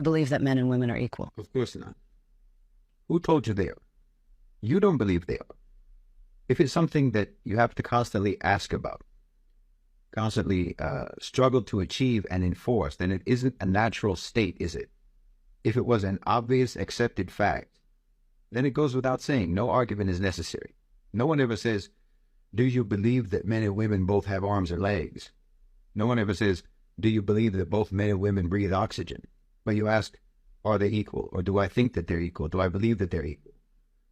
believe that men and women are equal. Of course not. Who told you they are? You don't believe they are. If it's something that you have to constantly ask about, constantly struggle to achieve and enforce, then it isn't a natural state, is it? If it was an obvious, accepted fact, then it goes without saying, no argument is necessary. No one ever says, do you believe that men and women both have arms and legs? No one ever says, do you believe that both men and women breathe oxygen? But you ask, are they equal? Or do I think that they're equal? Do I believe that they're equal?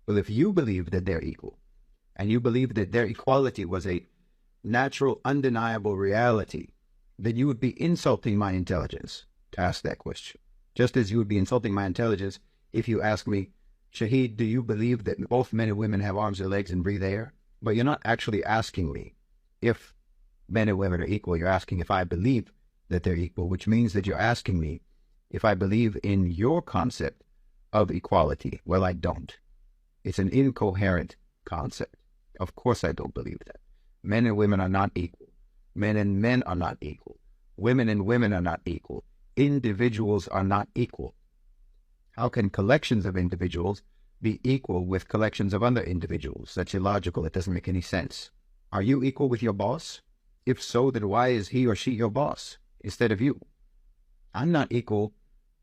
Well, if you believe that they're equal, and you believe that their equality was a natural, undeniable reality, then you would be insulting my intelligence to ask that question. Just as you would be insulting my intelligence if you ask me, Shahid, do you believe that both men and women have arms and legs and breathe air? But you're not actually asking me if men and women are equal. You're asking if I believe that they're equal, which means that you're asking me if I believe in your concept of equality. Well, I don't. It's an incoherent concept. Of course I don't believe that. Men and women are not equal. Men and men are not equal. Women and women are not equal. Individuals are not equal. How can collections of individuals be equal with collections of other individuals? That's illogical. It doesn't make any sense. Are you equal with your boss? If so, then why is he or she your boss instead of you? I'm not equal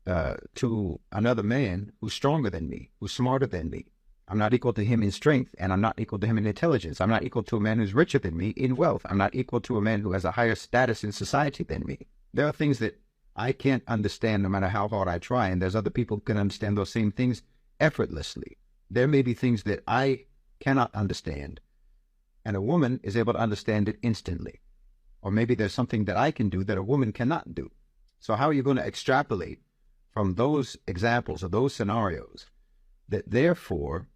to another man who's stronger than me, who's smarter than me. I'm not equal to him in strength, and I'm not equal to him in intelligence. I'm not equal to a man who's richer than me in wealth. I'm not equal to a man who has a higher status in society than me. There are things that I can't understand no matter how hard I try, and there's other people who can understand those same things effortlessly. There may be things that I cannot understand, and a woman is able to understand it instantly. Or maybe there's something that I can do that a woman cannot do. So how are you going to extrapolate from those examples or those scenarios that therefore,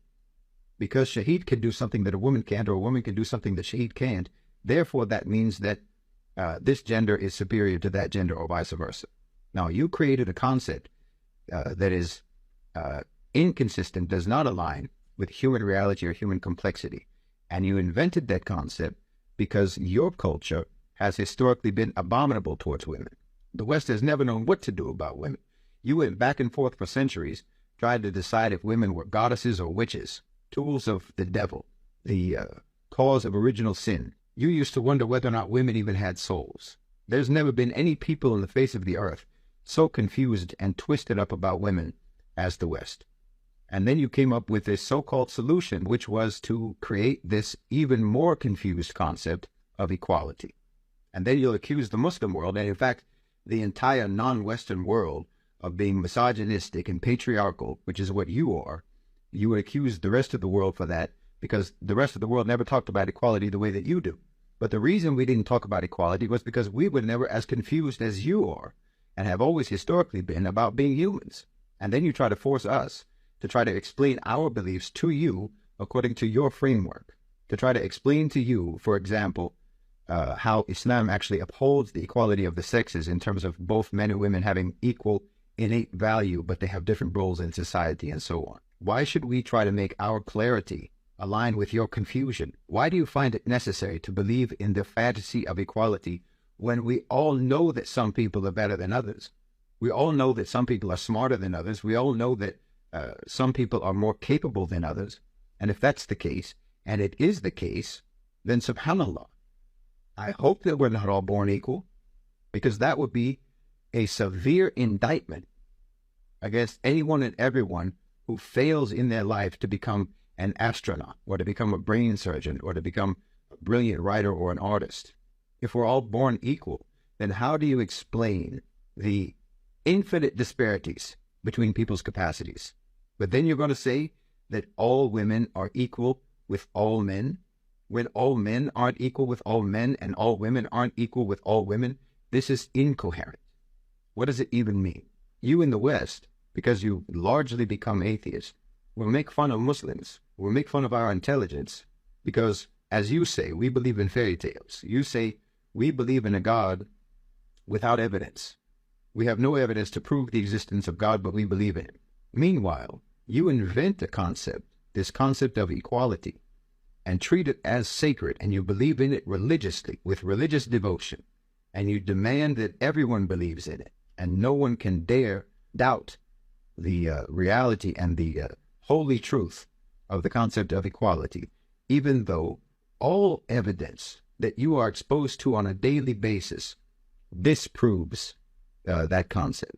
because Shahid can do something that a woman can't, or a woman can do something that Shahid can't, therefore that means that this gender is superior to that gender, or vice versa. Now, you created a concept that is inconsistent, does not align with human reality or human complexity. And you invented that concept because your culture has historically been abominable towards women. The West has never known what to do about women. You went back and forth for centuries trying to decide if women were goddesses or witches, tools of the devil, the cause of original sin. You used to wonder whether or not women even had souls. There's never been any people on the face of the earth so confused and twisted up about women as the West. And then you came up with this so-called solution, which was to create this even more confused concept of equality. And then you'll accuse the Muslim world, and in fact, the entire non-Western world, of being misogynistic and patriarchal, which is what you are. You would accuse the rest of the world for that, because the rest of the world never talked about equality the way that you do. But the reason we didn't talk about equality was because we were never as confused as you are, and have always historically been, about being humans. And then you try to force us to try to explain our beliefs to you according to your framework, to try to explain to you, for example, how Islam actually upholds the equality of the sexes in terms of both men and women having equal innate value, but they have different roles in society and so on. Why should we try to make our clarity align with your confusion? Why do you find it necessary to believe in the fantasy of equality when we all know that some people are better than others? We all know that some people are smarter than others. We all know that some people are more capable than others. And if that's the case, and it is the case, then subhanAllah, I hope that we're not all born equal, because that would be a severe indictment against anyone and everyone who fails in their life to become an astronaut, or to become a brain surgeon, or to become a brilliant writer or an artist. If we're all born equal, then how do you explain the infinite disparities between people's capacities? But then you're going to say that all women are equal with all men, when all men aren't equal with all men, and all women aren't equal with all women. This is incoherent. What does it even mean? You in the West, because you largely become atheists, will make fun of Muslims, will make fun of our intelligence, because, as you say, we believe in fairy tales. You say, we believe in a God without evidence. We have no evidence to prove the existence of God, but we believe in him. Meanwhile, you invent a concept, this concept of equality, and treat it as sacred, and you believe in it religiously, with religious devotion, and you demand that everyone believes in it, and no one can dare doubt the reality and the holy truth of the concept of equality, even though all evidence that you are exposed to on a daily basis disproves that concept.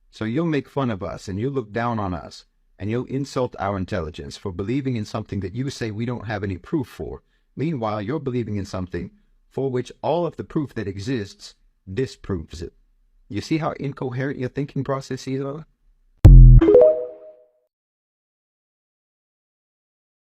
So you'll make fun of us and you'll look down on us and you'll insult our intelligence for believing in something that you say we don't have any proof for. Meanwhile, you're believing in something for which all of the proof that exists disproves it. You see how incoherent your thinking processes are?